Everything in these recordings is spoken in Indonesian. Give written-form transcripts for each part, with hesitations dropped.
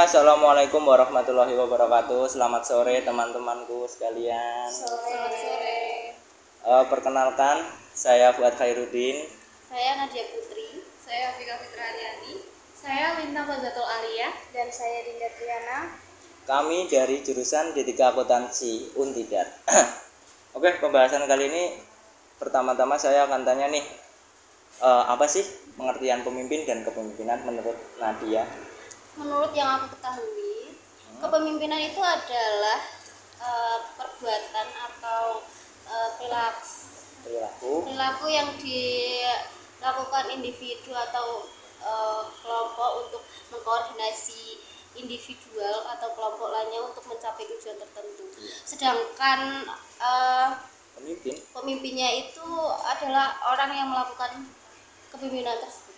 Assalamualaikum warahmatullahi wabarakatuh. Selamat sore teman-temanku sekalian. Selamat sore. Perkenalkan, saya Fuad Khairuddin. Saya Nadia Putri. Saya Afika Fitraliani. Saya Lintang Fazatul Aliyah. Dan saya Dinda Triana. Kami dari jurusan D3 Akuntansi Untidat. Oke, pembahasan kali ini pertama-tama saya akan tanya nih, apa sih pengertian pemimpin dan kepemimpinan menurut Nadia? Menurut yang aku ketahui, kepemimpinan itu adalah perbuatan atau perilaku yang dilakukan individu atau kelompok untuk mengkoordinasi individual atau kelompok lainnya untuk mencapai tujuan tertentu. Sedangkan pemimpinnya itu adalah orang yang melakukan kepemimpinan tersebut.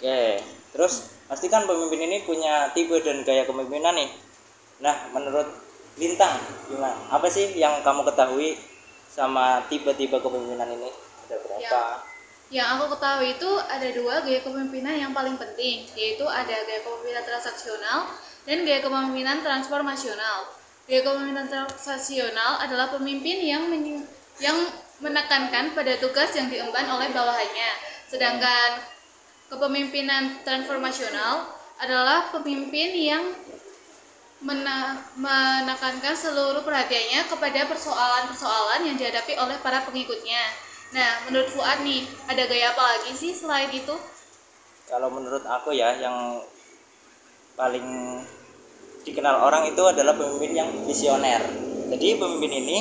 Oke, terus pastikan pemimpin ini punya tipe dan gaya kepemimpinan nih. Nah, menurut Lintang gimana? Apa sih yang kamu ketahui sama tipe-tipe kepemimpinan ini? Ada berapa? Yang aku ketahui itu ada dua gaya kepemimpinan yang paling penting, yaitu ada gaya kepemimpinan transaksional dan gaya kepemimpinan transformasional. Gaya kepemimpinan transaksional adalah pemimpin yang menekankan pada tugas yang diemban oleh bawahannya. Sedangkan kepemimpinan transformasional adalah pemimpin yang menekankan seluruh perhatiannya kepada persoalan-persoalan yang dihadapi oleh para pengikutnya. Nah, menurut Fuad nih, ada gaya apa lagi sih selain itu? Kalau menurut aku ya, yang paling dikenal orang itu adalah pemimpin yang visioner. Jadi pemimpin ini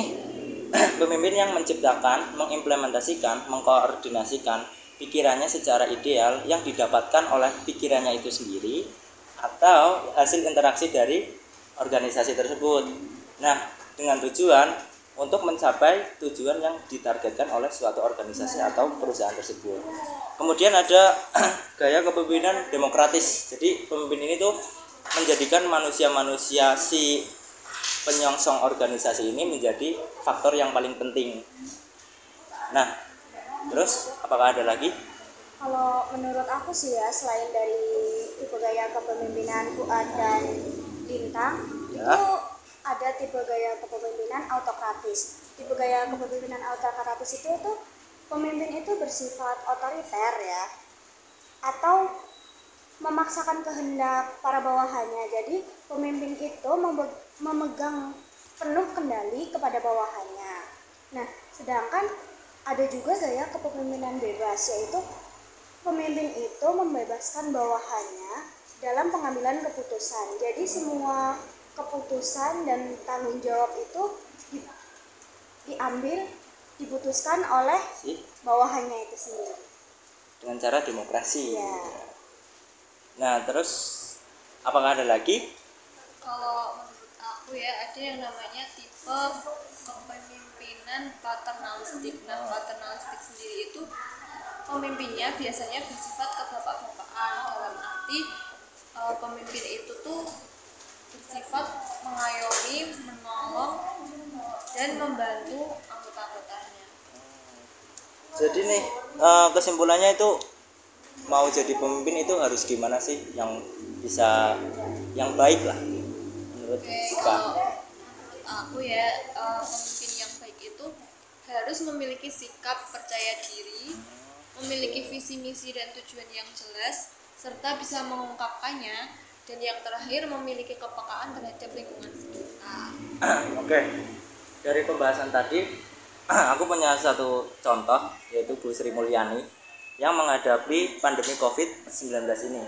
pemimpin yang menciptakan, mengimplementasikan, mengkoordinasikan pikirannya secara ideal yang didapatkan oleh pikirannya itu sendiri atau hasil interaksi dari organisasi tersebut. Nah, dengan tujuan untuk mencapai tujuan yang ditargetkan oleh suatu organisasi atau perusahaan tersebut. Kemudian ada gaya kepemimpinan demokratis. Jadi pemimpin ini tuh menjadikan manusia-manusia si penyongsong organisasi ini menjadi faktor yang paling penting. Nah, terus apakah ada lagi? Kalau menurut aku sih ya, selain dari tipe gaya kepemimpinan Fuad dan Lintang, Ya. itu ada tipe gaya kepemimpinan autokratis. Tipe gaya kepemimpinan autokratis itu pemimpin itu bersifat otoriter ya, atau memaksakan kehendak para bawahannya. Jadi pemimpin itu memegang penuh kendali kepada bawahannya. Nah, sedangkan ada juga gaya kepemimpinan bebas, yaitu pemimpin itu membebaskan bawahannya dalam pengambilan keputusan. Jadi semua keputusan dan tanggung jawab itu diputuskan oleh bawahannya itu sendiri. Dengan cara demokrasi. Ya. Nah, terus apakah ada lagi? Kalau menurut aku ya, ada yang namanya tipe kepemimpinan paternalistik. Nah, paternalistik sendiri itu pemimpinnya biasanya bersifat kebapak-bapakan, dalam arti pemimpin itu tuh bersifat mengayomi, menolong, dan membantu anggota-anggotanya. Jadi nih, kesimpulannya itu mau jadi pemimpin itu harus gimana sih yang bisa yang baik lah menurut kita? Kalau menurut aku ya, pemimpin yang baik itu harus memiliki sikap percaya diri, memiliki visi misi dan tujuan yang jelas, serta bisa mengungkapkannya, dan yang terakhir memiliki kepekaan terhadap lingkungan sekitar. Oke, dari pembahasan tadi aku punya satu contoh, yaitu Bu Sri Mulyani yang menghadapi pandemi COVID-19 ini.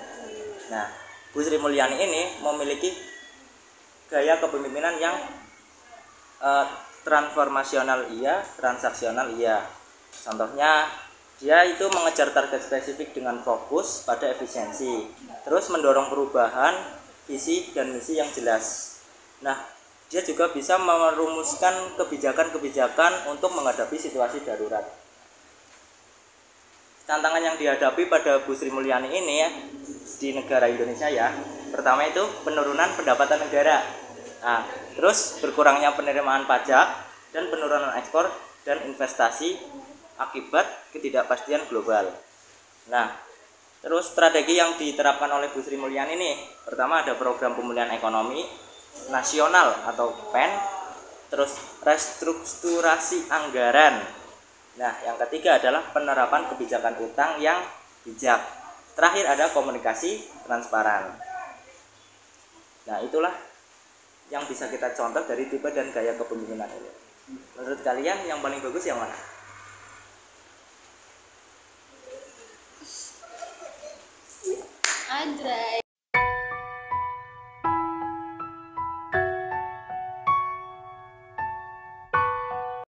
Nah, Bu Sri Mulyani ini memiliki gaya kepemimpinan yang transformasional iya, transaksional iya. Contohnya, dia itu mengejar target spesifik dengan fokus pada efisiensi, terus mendorong perubahan visi dan misi yang jelas. Nah, dia juga bisa merumuskan kebijakan-kebijakan untuk menghadapi situasi darurat. Tantangan yang dihadapi pada Bu Sri Mulyani ini ya, di negara Indonesia ya, pertama itu penurunan pendapatan negara. Nah, terus berkurangnya penerimaan pajak dan penurunan ekspor dan investasi akibat ketidakpastian global. Nah, Terus strategi yang diterapkan oleh Bu Sri Mulyani ini, pertama ada program pemulihan ekonomi nasional atau PEN, terus restrukturasi anggaran. Nah, yang ketiga adalah penerapan kebijakan utang yang bijak. Terakhir ada komunikasi transparan. Nah, itulah yang bisa kita contoh dari tipe dan gaya kepemimpinan ini. Menurut kalian yang paling bagus yang mana? Andra